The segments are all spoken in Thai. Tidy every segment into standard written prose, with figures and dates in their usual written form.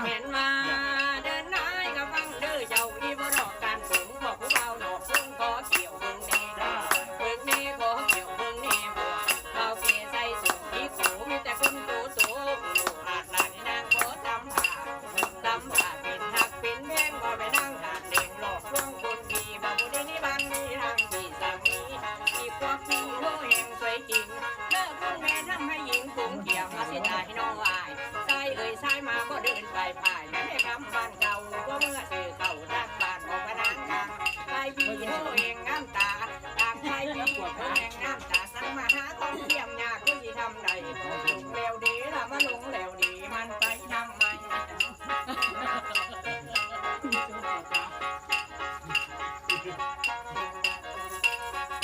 เห็นมาเดินนายกับฟังเด้อเจ้าอีบ่ดอกการสูงบอกผู้เบาดอกสูงขอเกี่ยวเบิ่งแน่เบิ่งแน่ขอเกี่ยวเบิ่งแน่บัวเบาเกใส่สูงอีกูมีแต่คนโตสูงลูกหาดหลานนางขอตำผ่าเป็นหักเป็นแพงก็ไปนั่งหาดเด็กหลอกลวงคนดีบ่บุได้นี่บ้านมีทางที่สามีอีกว่าพี่โลแห่งสวยจริงเลิกคนแม่ทำให้หญิงคงเกี่ยวมาเสียดายน้องวายใส่เอ่ยใส่มาก็เดินไปผ่านไม่คำบ้านเก่าก็เมื่อซื้อเก่าทางบ้านบอกพนังกลางไปพี่โลแห่งงามตาต่างไปพี่โลแห่งงามตาสั่งมาหาต้องเทียมยากก็สิทำใดลงเร็วดีละมาลงเร็วดีมันไปทำไม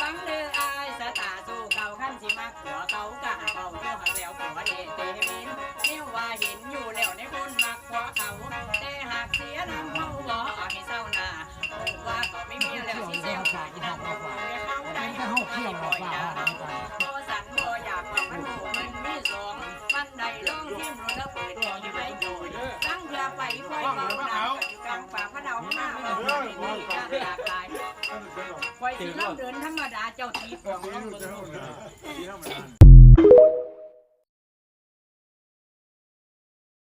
ฟังเด้ออายสตาสู้เก่าขั้นสิมักหัวเขากะเก่าโยหักแล้วผัวเดเตมินเนี่ยว่าเห็นอยู่แล้วในคนมักหัวเขาแต่หากเสียน้ำเขาบ่ให้เศร้าหน้าว่าก็ไม่มีแล้วสิเซลขายน้ำเขาได้เขาให้ปล่อยดาวพอสันพออยากว่ามันโหมันมีสองมันได้ลองทิมแล้วเปิดอยู่ในโจยตั้งเรือไปค่อยเบาหนักอยู่กลางป่าพระดาวหน้าเราไม่มีการหลากหลายคอยสิเล่าเดินธรรมดาเจ้าทีของเรา